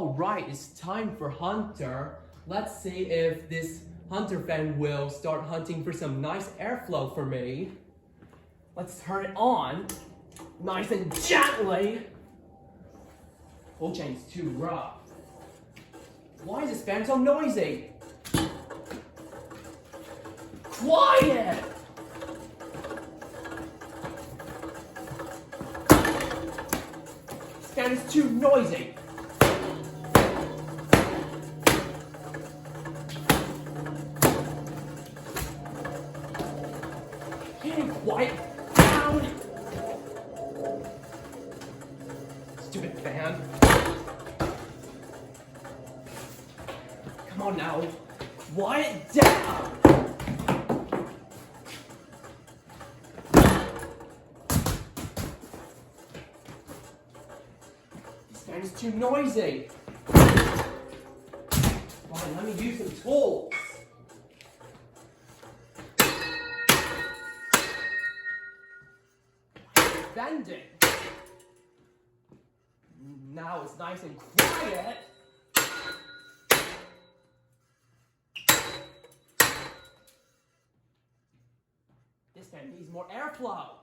Alright, it's time for Hunter. Let's see if this Hunter fan will start hunting for some nice airflow for me. Let's turn it on, nice and gently. Oh, chain's too rough. Why is this fan so noisy? Quiet! This fan is too noisy. Can you quiet down? Stupid fan. Come on now, quiet down! This fan is too noisy. Fine, let me use some tools. Bending. Now it's nice and quiet. This fan needs more airflow.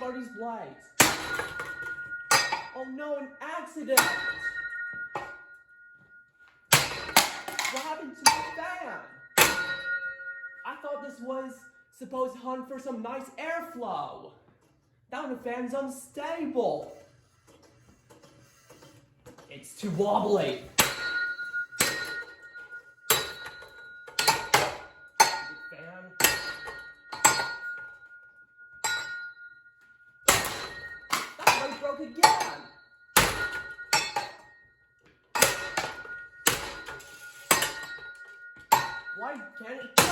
Watch these blades. Oh no, an accident! What happened to the fan? I thought this was supposed to hunt for some nice airflow. Now the fan's unstable. It's too wobbly. Fan. That one broke again. Why can't it go?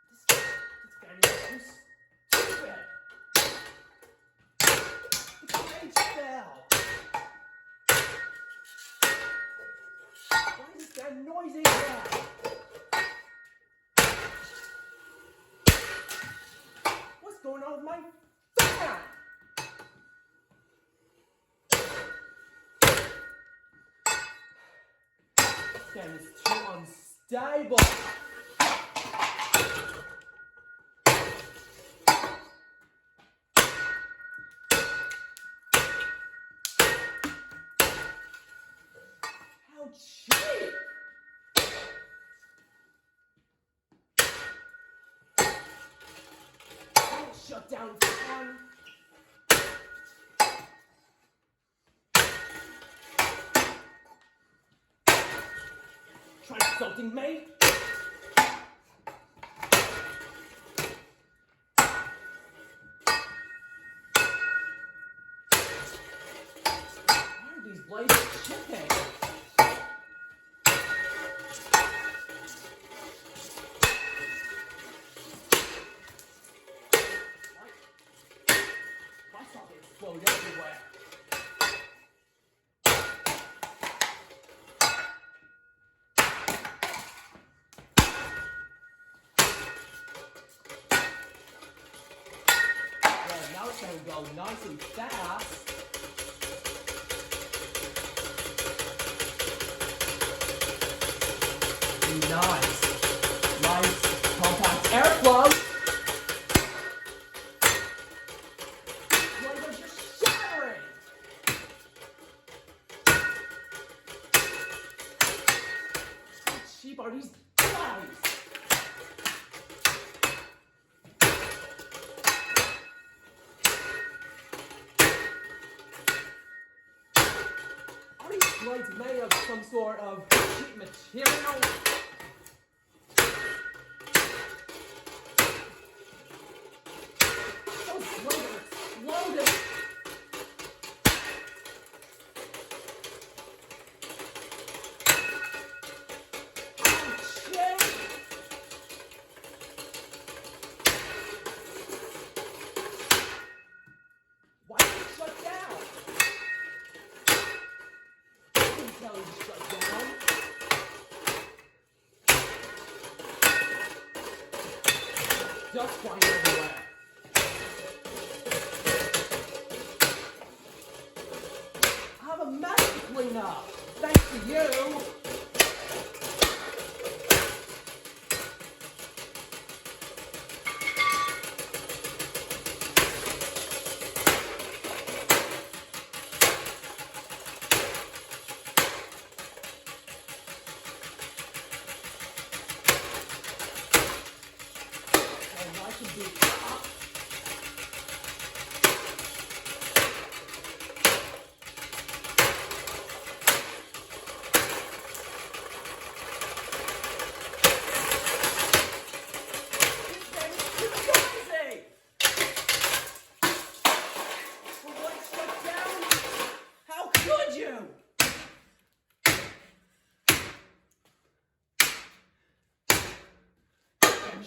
This fan is so stupid. The cage fell. Why is this fan noisy again? What's going on with my fan? This fan is too unstable. How cheap! Don't shut down, fan. Try insulting me? Why are these blades chipping? My socket exploded everywhere. Now it's going to go nice and fast. Nice. Nice compact airflow. What was your shattering? How cheap are these guys? Blades made of some sort of cheap material. Those blades are exploding. Oh, shit. Why did it shut down? tell you to shut down. Dust flying everywhere. I have a mess to clean up. Thanks to you.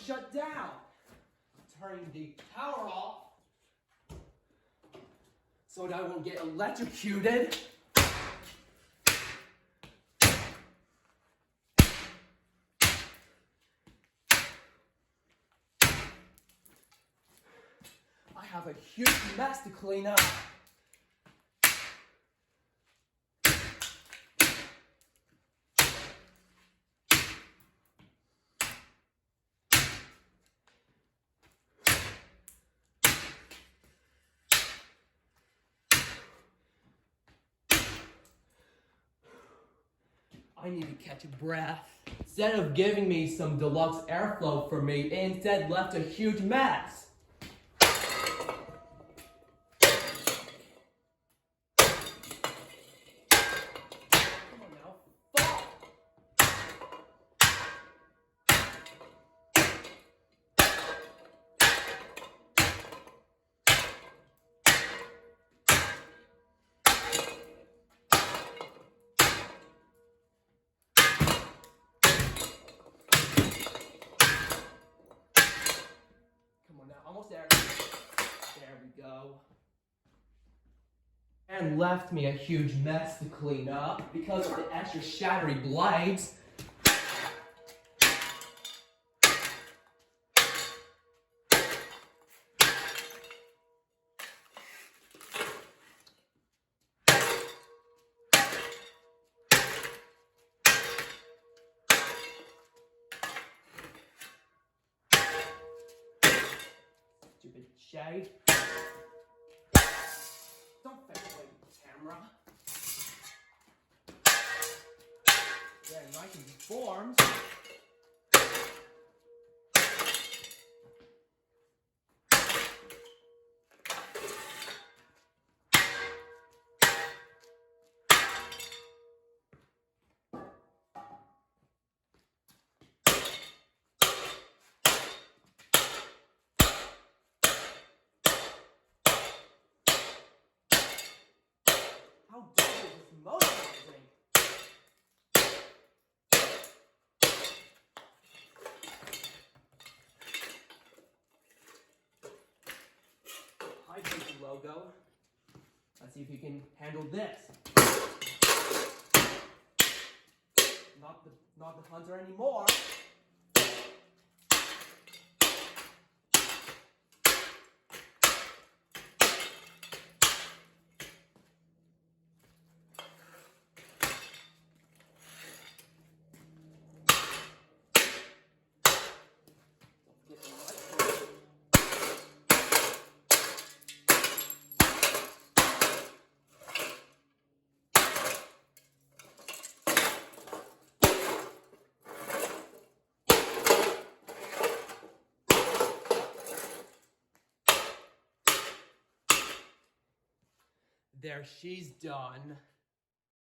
Shut down. Turning the power off so that I won't get electrocuted. I have a huge mess to clean up. I need to catch a breath. Instead of giving me some Deluxe Airflow for me, it instead left a huge mess. Come on now, fall! Almost there. There we go. And left me a huge mess to clean up because of the extra shattering blades. Stupid shade. Don't fake away the camera. Yeah, nice and formed. How dope is this motorizing? Hi, Gucci logo. Let's see if you can handle this. Not the hunter anymore. There, she's done.